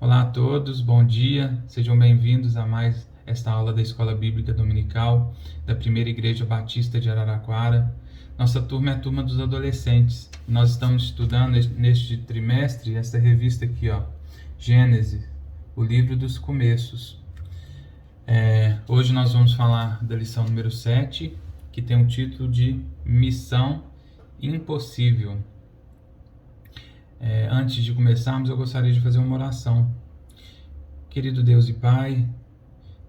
Olá a todos, bom dia, sejam bem-vindos a mais esta aula da Escola Bíblica Dominical da Primeira Igreja Batista de Araraquara. Nossa turma é a turma dos adolescentes. Nós estamos estudando neste trimestre essa revista aqui, Gênesis, o livro dos começos. Hoje nós vamos falar da lição número 7, que tem o título de Missão Impossível. Antes de começarmos, eu gostaria de fazer uma oração. Querido Deus e Pai,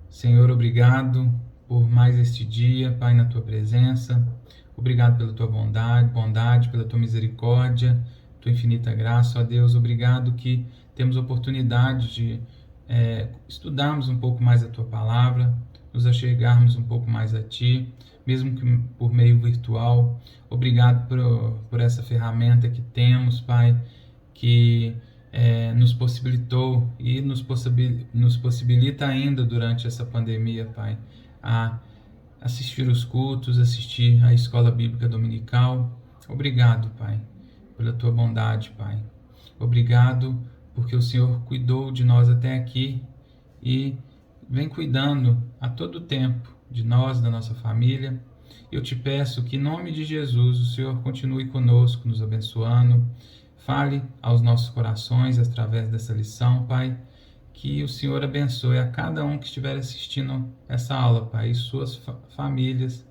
Senhor, obrigado por mais este dia, Pai, na Tua presença. Obrigado pela Tua bondade, pela Tua misericórdia, Tua infinita graça, ó Deus. Obrigado que temos oportunidade de estudarmos um pouco mais a Tua palavra, nos achegarmos um pouco mais a Ti, mesmo que por meio virtual. Obrigado por essa ferramenta que temos, Pai, que nos possibilitou e nos possibilita ainda durante essa pandemia, Pai, a assistir os cultos, assistir a escola bíblica dominical. Obrigado, Pai, pela Tua bondade, Pai. Obrigado porque o Senhor cuidou de nós até aqui e vem cuidando a todo tempo de nós, da nossa família. Eu te peço que, em nome de Jesus, o Senhor continue conosco, nos abençoando. Fale aos nossos corações através dessa lição, Pai. Que o Senhor abençoe a cada um que estiver assistindo essa aula, Pai, e suas famílias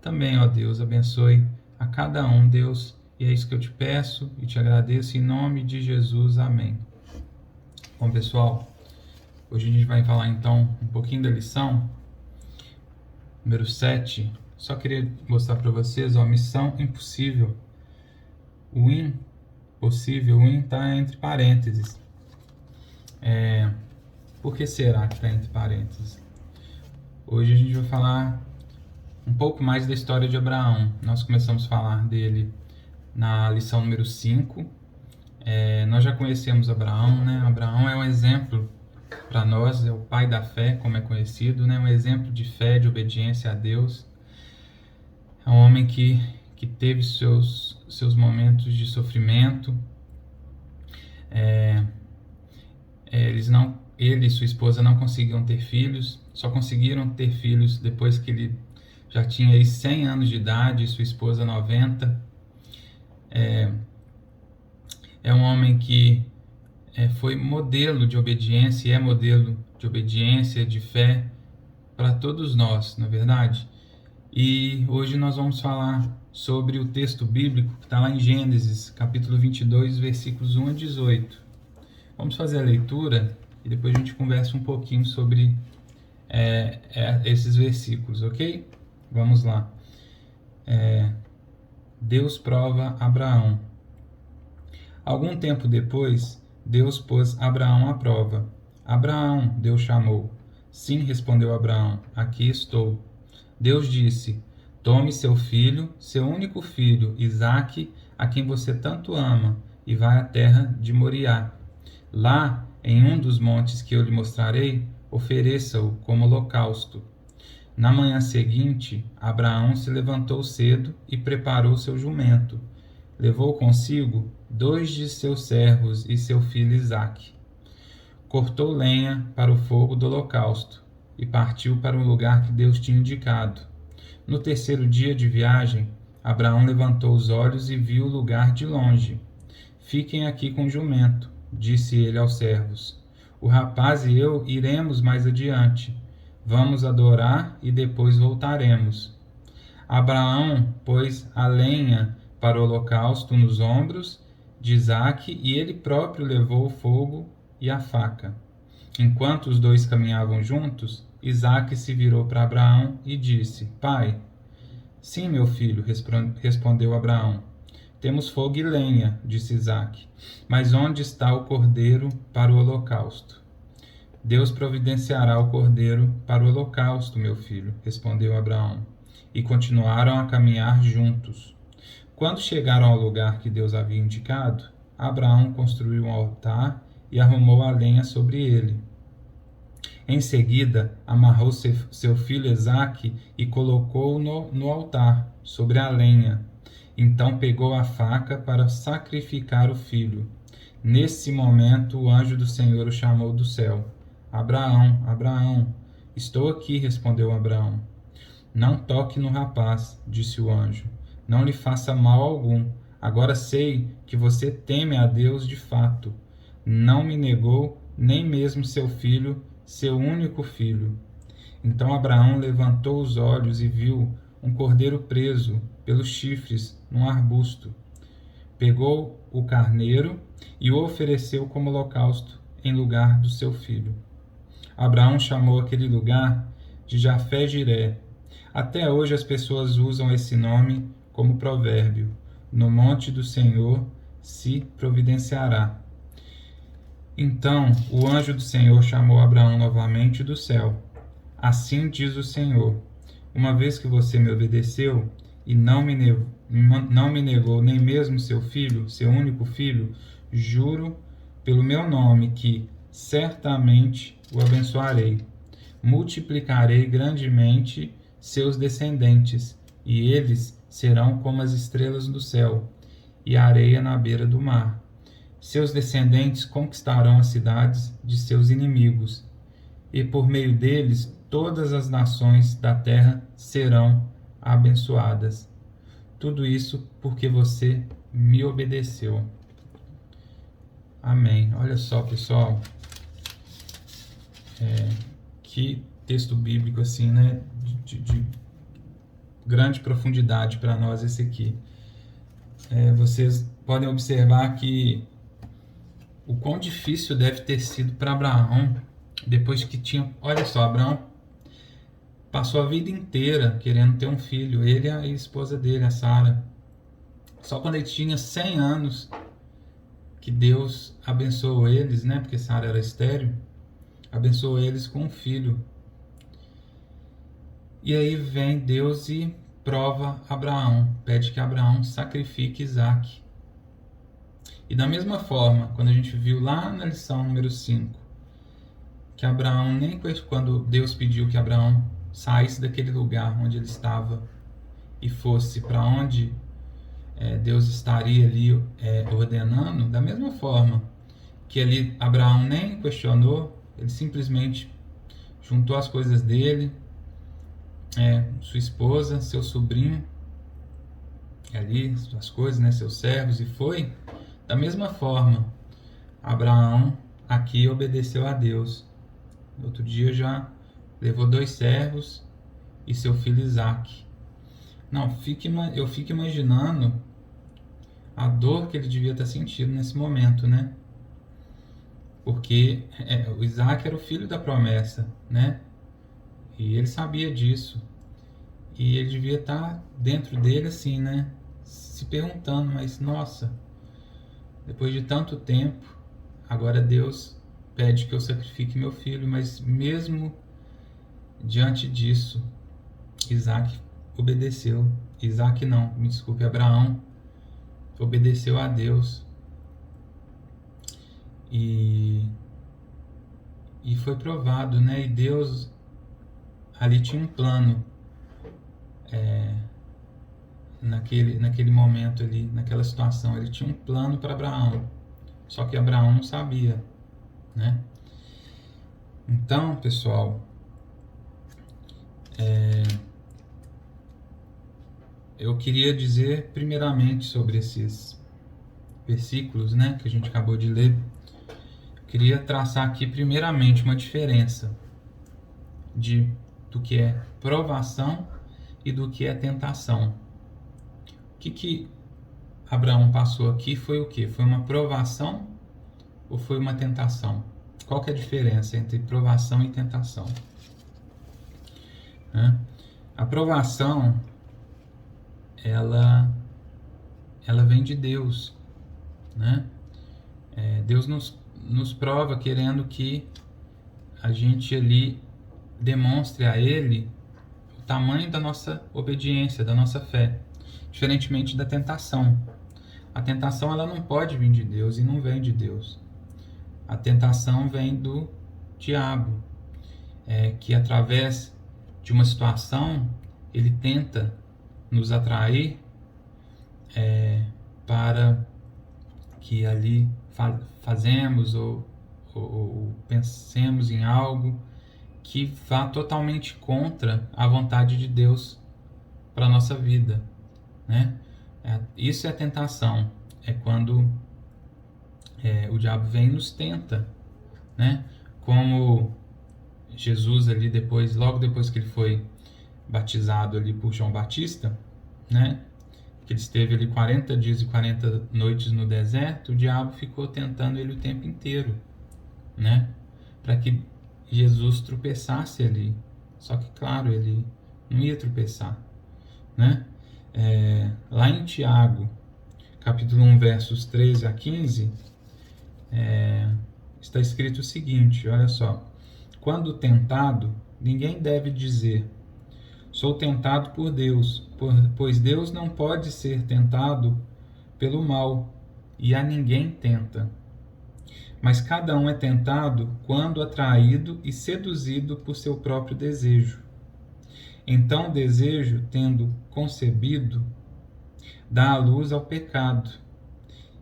também, ó Deus. Abençoe a cada um, Deus. E é isso que eu te peço e te agradeço em nome de Jesus. Amém. Bom, pessoal, hoje a gente vai falar então um pouquinho da lição número 7. Só queria mostrar para vocês, Missão Impossível. O impossível, o está entre parênteses. Por que será que está entre parênteses? Hoje a gente vai falar um pouco mais da história de Abraão. Nós começamos a falar dele na lição número 5. Nós já conhecemos Abraão, né? Abraão é um exemplo para nós, é o pai da fé, como é conhecido, né? Um exemplo de fé, de obediência a Deus. É um homem que teve seus momentos de sofrimento. Ele e sua esposa não conseguiam ter filhos, só conseguiram ter filhos depois que ele já tinha aí 100 anos de idade, e sua esposa 90. É um homem que foi modelo de obediência e é modelo de obediência, de fé para todos nós, na verdade. E hoje nós vamos falar sobre o texto bíblico que está lá em Gênesis, capítulo 22, versículos 1 a 18. Vamos fazer a leitura e depois a gente conversa um pouquinho sobre esses versículos, ok? Vamos lá. Deus prova Abraão. Algum tempo depois, Deus pôs Abraão à prova. Abraão, Deus chamou. Sim, respondeu Abraão, aqui estou. Deus disse, tome seu filho, seu único filho, Isaque, a quem você tanto ama, e vai à terra de Moriá. Lá, em um dos montes que eu lhe mostrarei, ofereça-o como holocausto. Na manhã seguinte, Abraão se levantou cedo e preparou seu jumento. Levou consigo 2 de seus servos e seu filho Isaque. Cortou lenha para o fogo do holocausto e partiu para o lugar que Deus tinha indicado. No terceiro dia de viagem, Abraão levantou os olhos e viu o lugar de longe. Fiquem aqui com o jumento, disse ele aos servos. O rapaz e eu iremos mais adiante. Vamos adorar e depois voltaremos. Abraão pôs a lenha para o holocausto nos ombros de Isaque e ele próprio levou o fogo e a faca. Enquanto os dois caminhavam juntos, Isaque se virou para Abraão e disse, Pai. Sim, meu filho, respondeu Abraão. Temos fogo e lenha, disse Isaque, mas onde está o cordeiro para o holocausto? Deus providenciará o cordeiro para o holocausto, meu filho, respondeu Abraão. E continuaram a caminhar juntos. Quando chegaram ao lugar que Deus havia indicado, Abraão construiu um altar e arrumou a lenha sobre ele. Em seguida, amarrou seu filho Isaque e colocou-o no altar, sobre a lenha. Então pegou a faca para sacrificar o filho. Nesse momento, o anjo do Senhor o chamou do céu. Abraão, Abraão. Estou aqui, respondeu Abraão. Não toque no rapaz, disse o anjo. Não lhe faça mal algum. Agora sei que você teme a Deus de fato. Não me negou nem mesmo seu filho, seu único filho. Então Abraão levantou os olhos e viu um cordeiro preso pelos chifres num arbusto. Pegou o carneiro e o ofereceu como holocausto em lugar do seu filho. Abraão chamou aquele lugar de Jafé-Jiré. Até hoje as pessoas usam esse nome como provérbio: no monte do Senhor se providenciará. Então o anjo do Senhor chamou Abraão novamente do céu. Assim diz o Senhor: uma vez que você me obedeceu e não me negou nem mesmo seu filho, seu único filho, juro pelo meu nome que certamente o abençoarei. Multiplicarei grandemente seus descendentes, e eles serão como as estrelas do céu e a areia na beira do mar. Seus descendentes conquistarão as cidades de seus inimigos, e por meio deles todas as nações da terra serão abençoadas. Tudo isso porque você me obedeceu. Amém. Olha só, pessoal, que texto bíblico assim, né? De grande profundidade para nós esse aqui. Vocês podem observar que o quão difícil deve ter sido para Abraão, depois que tinha... Olha só, Abraão passou a vida inteira querendo ter um filho, ele e a esposa dele, a Sara. Só quando ele tinha 100 anos que Deus abençoou eles, né? Porque Sara era estéril, abençoou eles com um filho. E aí vem Deus e prova Abraão, pede que Abraão sacrifique Isaque. E da mesma forma, quando a gente viu lá na lição número 5, que Abraão, nem quando Deus pediu que Abraão saísse daquele lugar onde ele estava e fosse para onde Deus estaria ali ordenando, da mesma forma que ali Abraão nem questionou, ele simplesmente juntou as coisas dele, sua esposa, seu sobrinho, ali, suas coisas, né, seus servos, e foi. Da mesma forma, Abraão aqui obedeceu a Deus. Outro dia já levou 2 servos e seu filho Isaque. Não, eu fico imaginando a dor que ele devia estar sentindo nesse momento, né? Porque o Isaque era o filho da promessa, né? E ele sabia disso. E ele devia estar dentro dele assim, né? Se perguntando, mas nossa, depois de tanto tempo, agora Deus pede que eu sacrifique meu filho, mas mesmo diante disso, Isaque obedeceu. Isaque não, me desculpe, Abraão obedeceu a Deus. E foi provado, né? E Deus ali tinha um plano naquele momento ali, naquela situação. Ele tinha um plano para Abraão, só que Abraão não sabia, né? Então, pessoal, eu queria dizer primeiramente sobre esses versículos, né, que a gente acabou de ler. Eu queria traçar aqui primeiramente uma diferença do que é provação e do que é tentação. O que Abraão passou aqui foi o quê? Foi uma provação ou foi uma tentação? Qual que é a diferença entre provação e tentação? A provação, ela vem de Deus, né? Deus nos prova querendo que a gente ali demonstre a Ele o tamanho da nossa obediência, da nossa fé, diferentemente da tentação. A tentação, ela não pode vir de Deus e não vem de Deus. A tentação vem do diabo, que através de uma situação ele tenta nos atrair para que ali fazemos ou pensemos em algo que vá totalmente contra a vontade de Deus para a nossa vida, né? Isso é tentação, é quando o diabo vem e nos tenta, né? Como Jesus ali logo depois que ele foi batizado ali por João Batista, né? Que ele esteve ali 40 dias e 40 noites no deserto, o diabo ficou tentando ele o tempo inteiro, né? Para que Jesus tropeçasse ali. Só que, claro, ele não ia tropeçar, né? Lá em Tiago, capítulo 1, versos 13 a 15, está escrito o seguinte, olha só. Quando tentado, ninguém deve dizer: sou tentado por Deus, pois Deus não pode ser tentado pelo mal, e a ninguém tenta. Mas cada um é tentado quando atraído e seduzido por seu próprio desejo. Então o desejo, tendo concebido, dá à luz ao pecado.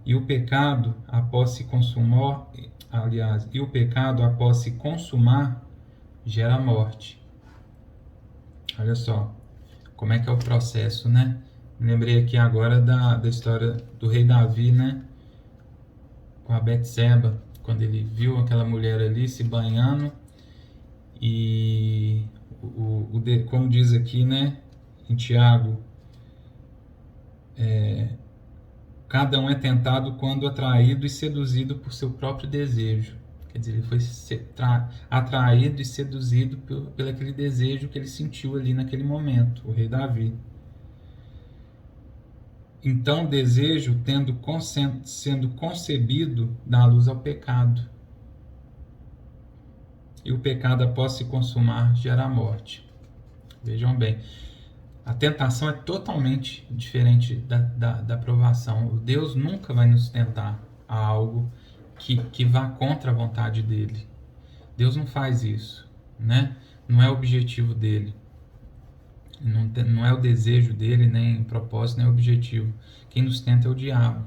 E o pecado, após se consumar, gera morte. Olha só, como é que é o processo, né? Me lembrei aqui agora da história do rei Davi, né? Com a Betseba, quando ele viu aquela mulher ali se banhando e, como diz aqui, né? Em Tiago, cada um é tentado quando atraído e seduzido por seu próprio desejo. Quer dizer, ele foi atraído e seduzido pelo aquele desejo que ele sentiu ali naquele momento, o rei Davi. Então, o desejo, sendo concebido, dá luz ao pecado. E o pecado, após se consumar, gera a morte. Vejam bem, a tentação é totalmente diferente da provação. Deus nunca vai nos tentar a algo que vá contra a vontade dele. Deus não faz isso, né? Não é o objetivo dele. Não é o desejo dele, nem o propósito, nem o objetivo. Quem nos tenta é o diabo.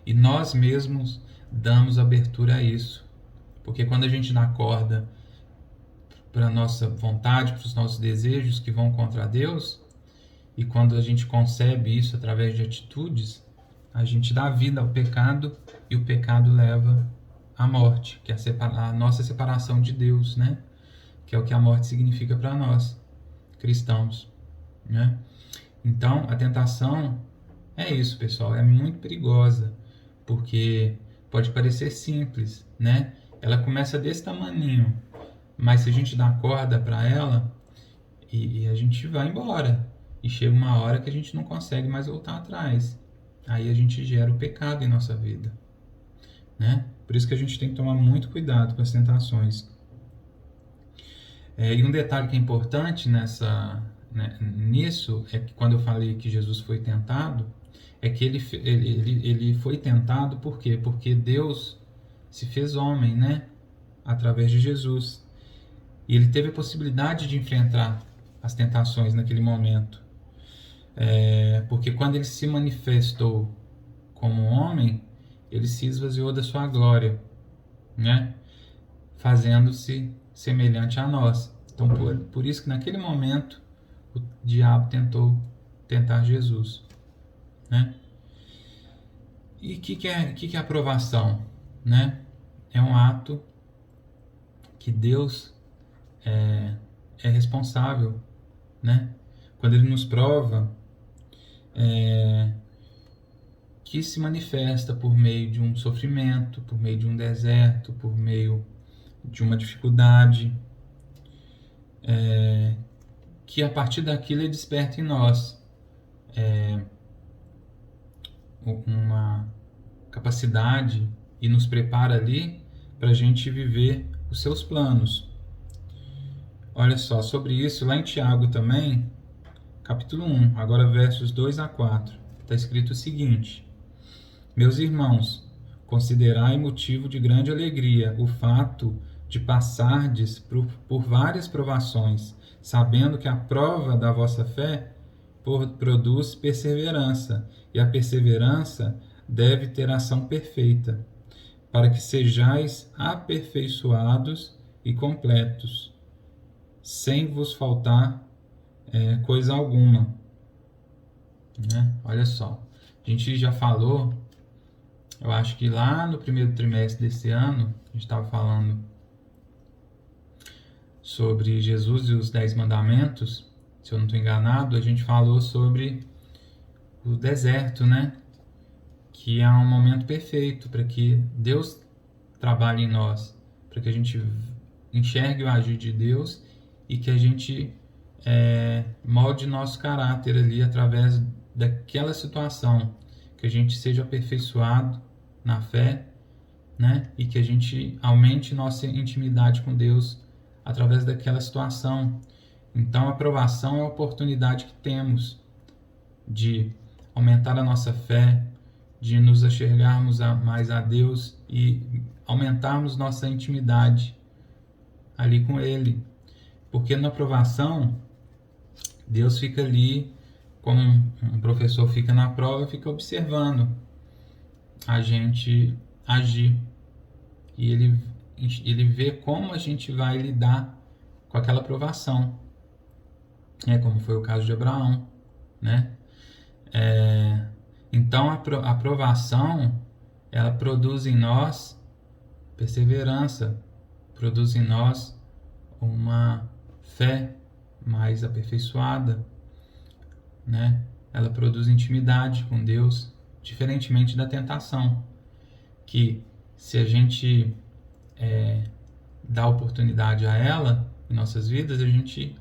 E nós mesmos damos abertura a isso. Porque quando a gente dá corda para a nossa vontade, para os nossos desejos que vão contra Deus, e quando a gente concebe isso através de atitudes, a gente dá vida ao pecado e o pecado leva à morte, que é a nossa separação de Deus, né? Que é o que a morte significa para nós, cristãos, né? Então, a tentação é isso, pessoal, é muito perigosa, porque pode parecer simples, né? Ela começa desse tamaninho, mas se a gente dá corda para ela, e a gente vai embora, e chega uma hora que a gente não consegue mais voltar atrás. Aí a gente gera o pecado em nossa vida, né? Por isso que a gente tem que tomar muito cuidado com as tentações. E um detalhe que é importante nisso é que quando eu falei que Jesus foi tentado, é que ele foi tentado por quê? Porque Deus se fez homem, né? Através de Jesus. E ele teve a possibilidade de enfrentar as tentações naquele momento. Porque quando ele se manifestou como homem, ele se esvaziou da sua glória, né? Fazendo-se semelhante a nós. Então, por isso que naquele momento o diabo tentou tentar Jesus, né? E o que é aprovação, né? É um ato que Deus é responsável, né? Quando ele nos prova, que se manifesta por meio de um sofrimento, por meio de um deserto, por meio de uma dificuldade, que a partir daquilo ele desperta em nós uma capacidade e nos prepara ali para a gente viver os seus planos. Olha só, sobre isso, lá em Tiago também, capítulo 1, agora versos 2 a 4, está escrito o seguinte: meus irmãos, considerai motivo de grande alegria o fato de passardes por várias provações, sabendo que a prova da vossa fé produz perseverança, e a perseverança deve ter ação perfeita, para que sejais aperfeiçoados e completos, sem vos faltar coisa alguma. Né? Olha só, a gente já falou, eu acho que lá no primeiro trimestre desse ano, a gente estava falando sobre Jesus e os 10 mandamentos, se eu não estou enganado, a gente falou sobre o deserto, né? Que é um momento perfeito para que Deus trabalhe em nós, para que a gente enxergue o agir de Deus e que a gente molde nosso caráter ali através daquela situação, que a gente seja aperfeiçoado na fé, né? E que a gente aumente nossa intimidade com Deus através daquela situação. Então, a provação é a oportunidade que temos de aumentar a nossa fé, de nos enxergarmos mais a Deus e aumentarmos nossa intimidade ali com Ele. Porque na provação, Deus fica ali, como um professor fica na prova, fica observando a gente agir. E ele vê como a gente vai lidar com aquela provação. Como foi o caso de Abraão, né? Então, a provação, ela produz em nós perseverança, produz em nós uma fé mais aperfeiçoada, né? Ela produz intimidade com Deus, diferentemente da tentação, que se a gente dá oportunidade a ela em nossas vidas, a gente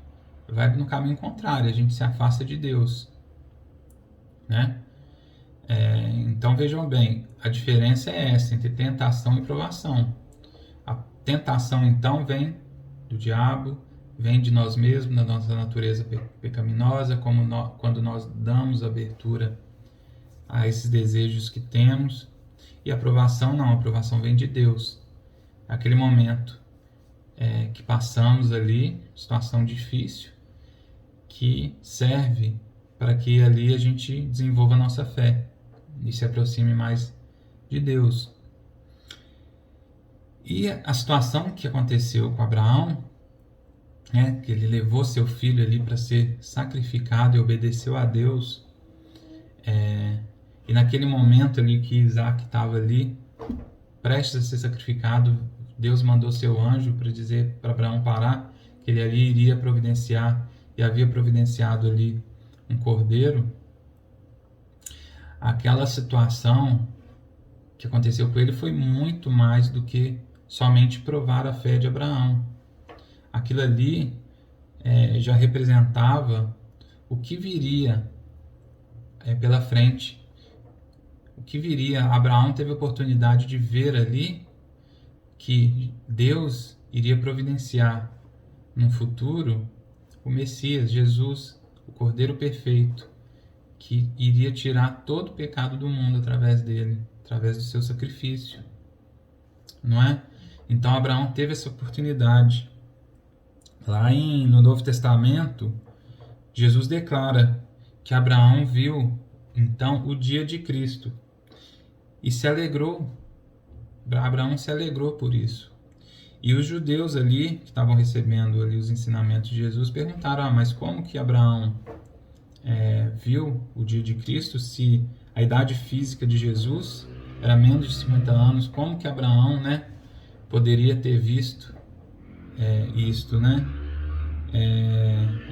vai no caminho contrário, a gente se afasta de Deus, né? Então vejam bem, a diferença é essa entre tentação e provação. A tentação então vem do diabo, vem de nós mesmos, da nossa natureza pecaminosa, quando nós damos abertura a esses desejos que temos. E a aprovação não, a aprovação vem de Deus. Aquele momento que passamos ali, situação difícil, que serve para que ali a gente desenvolva a nossa fé e se aproxime mais de Deus. E a situação que aconteceu com Abraão, que ele levou seu filho ali para ser sacrificado e obedeceu a Deus, e naquele momento ali que Isaac estava ali, prestes a ser sacrificado, Deus mandou seu anjo para dizer para Abraão parar, que ele ali iria providenciar, e havia providenciado ali um cordeiro. Aquela situação que aconteceu com ele foi muito mais do que somente provar a fé de Abraão. Aquilo ali já representava o que viria pela frente. O que viria. Abraão teve a oportunidade de ver ali que Deus iria providenciar no futuro o Messias, Jesus, o Cordeiro Perfeito, que iria tirar todo o pecado do mundo através dele, através do seu sacrifício, não é? Então Abraão teve essa oportunidade. Lá no Novo Testamento, Jesus declara que Abraão viu então o dia de Cristo e se alegrou. Abraão se alegrou por isso. E os judeus ali, que estavam recebendo ali os ensinamentos de Jesus, perguntaram: mas como que Abraão viu o dia de Cristo se a idade física de Jesus era menos de 50 anos? Como que Abraão, poderia ter visto isto, né?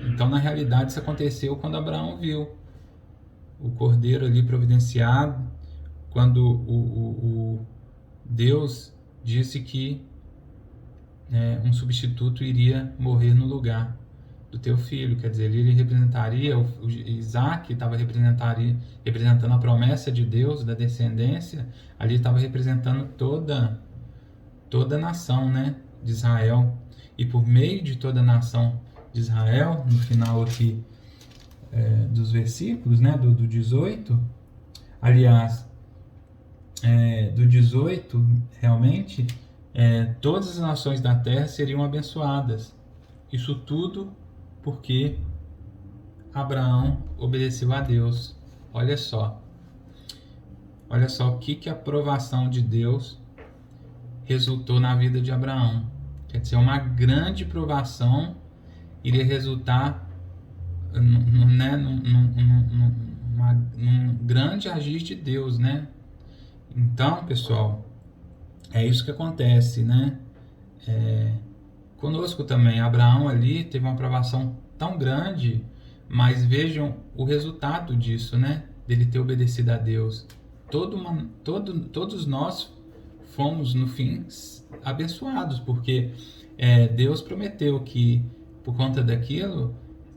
Então, na realidade, isso aconteceu quando Abraão viu o cordeiro ali providenciado, quando o Deus disse que um substituto iria morrer no lugar do teu filho. Quer dizer, ele representaria, o Isaac estava representando a promessa de Deus, da descendência, ali estava representando toda a nação, de Israel. E por meio de toda a nação de Israel, no final aqui dos versículos, do 18, aliás, do 18, realmente, todas as nações da terra seriam abençoadas. Isso tudo porque Abraão obedeceu a Deus. Olha só o que a aprovação de Deus resultou na vida de Abraão. Quer dizer, uma grande provação iria resultar né, num grande agir de Deus, né? Então, pessoal, é isso que acontece, né? Conosco também, Abraão ali teve uma aprovação tão grande, mas vejam o resultado disso, né? Dele ter obedecido a Deus. Todos nós fomos, no fim, abençoados, porque Deus prometeu que, por conta daquilo,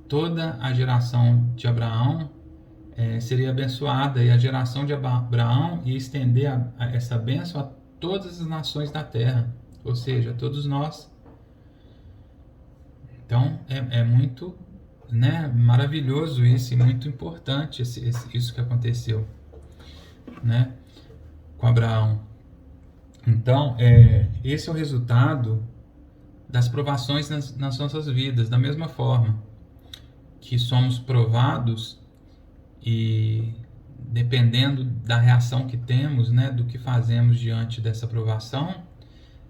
toda a geração de Abraão seria abençoada, e a geração de Abraão ia estender essa bênção a todas as nações da terra, ou seja, a todos nós. Então, é muito, né, maravilhoso isso, e muito importante isso que aconteceu, né, com Abraão. Então, esse é o resultado das provações nas nossas vidas. Da mesma forma que somos provados, e dependendo da reação que temos, né, do que fazemos diante dessa provação,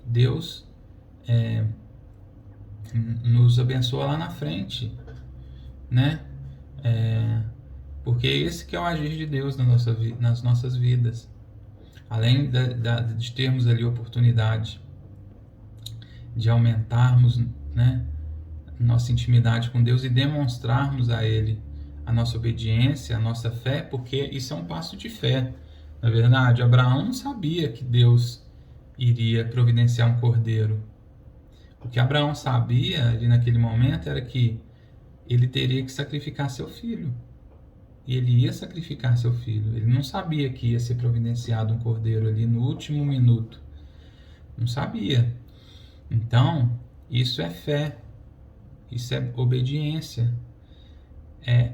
Deus nos abençoa lá na frente, né? Porque esse que é o agir de Deus nas nossas vidas. Além de termos ali oportunidade de aumentarmos, né, nossa intimidade com Deus e demonstrarmos a Ele a nossa obediência, a nossa fé, porque isso é um passo de fé. Na verdade, Abraão não sabia que Deus iria providenciar um cordeiro. O que Abraão sabia ali naquele momento era que ele teria que sacrificar seu filho. E ele ia sacrificar seu filho. Ele não sabia que ia ser providenciado um cordeiro ali no último minuto. Não sabia. Então, isso é fé. Isso é obediência. É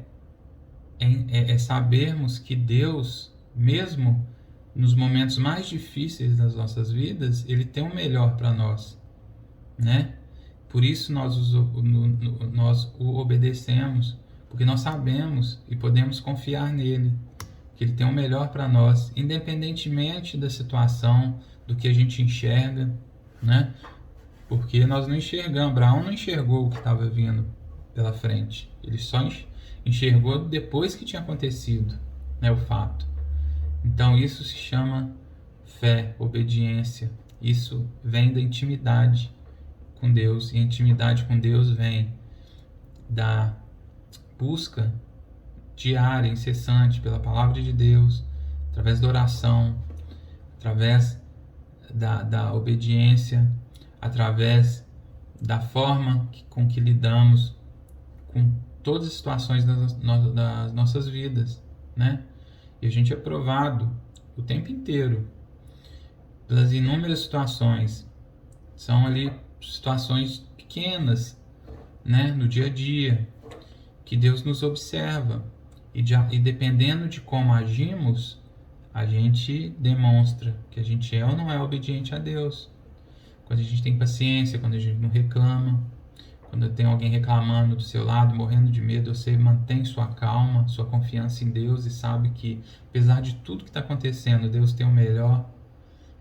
sabermos que Deus, mesmo nos momentos mais difíceis das nossas vidas, Ele tem o melhor para nós, né? Por isso nós o obedecemos, porque nós sabemos e podemos confiar nele, que Ele tem o melhor para nós, independentemente da situação, do que a gente enxerga, né? Porque nós não enxergamos, Abraão não enxergou o que estava vindo pela frente, ele só enxergou depois que tinha acontecido, né, o fato. Então isso se chama fé, obediência. Isso vem da intimidade com Deus, e a intimidade com Deus vem da busca diária, incessante pela palavra de Deus, através da oração, através da obediência, através da forma com que lidamos com todas as situações das nossas vidas, né? E a gente é provado o tempo inteiro pelas inúmeras situações. São ali situações pequenas, né, no dia a dia, que Deus nos observa, e dependendo de como agimos, a gente demonstra que a gente é ou não é obediente a Deus. Quando a gente tem paciência, quando a gente não reclama, quando tem alguém reclamando do seu lado, morrendo de medo, você mantém sua calma, sua confiança em Deus, e sabe que, apesar de tudo que está acontecendo, Deus tem o melhor,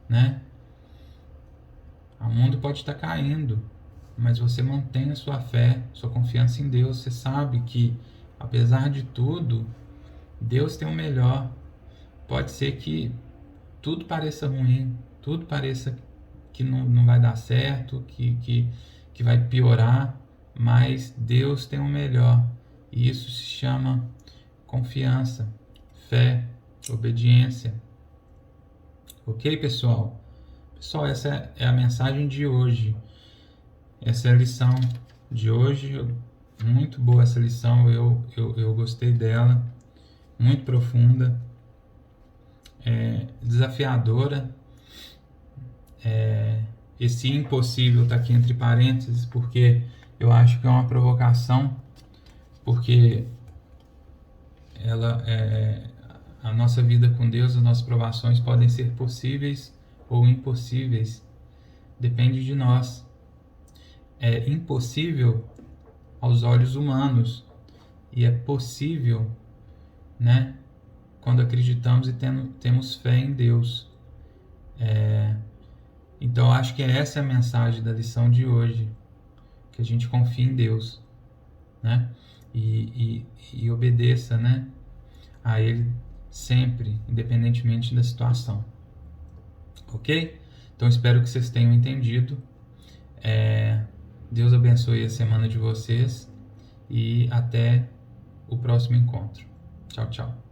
né? O mundo pode estar caindo, mas você mantém a sua fé, sua confiança em Deus. Você sabe que, apesar de tudo, Deus tem o melhor. Pode ser que tudo pareça ruim, tudo pareça que não vai dar certo, que vai piorar, mas Deus tem o melhor. E isso se chama confiança, fé, obediência. Ok, pessoal? Pessoal, essa é a mensagem de hoje. Essa é a lição de hoje. Muito boa essa lição, eu gostei dela. Muito profunda, desafiadora. Esse impossível está aqui entre parênteses, porque eu acho que é uma provocação, porque a nossa vida com Deus, as nossas provações podem ser possíveis ou impossíveis, depende de nós. É impossível aos olhos humanos, e é possível, né, quando acreditamos e temos fé em Deus. Então, acho que essa é a mensagem da lição de hoje, que a gente confie em Deus, né? E obedeça, né? A Ele sempre, independentemente da situação. Ok? Então, espero que vocês tenham entendido. Deus abençoe a semana de vocês e até o próximo encontro. Tchau, tchau.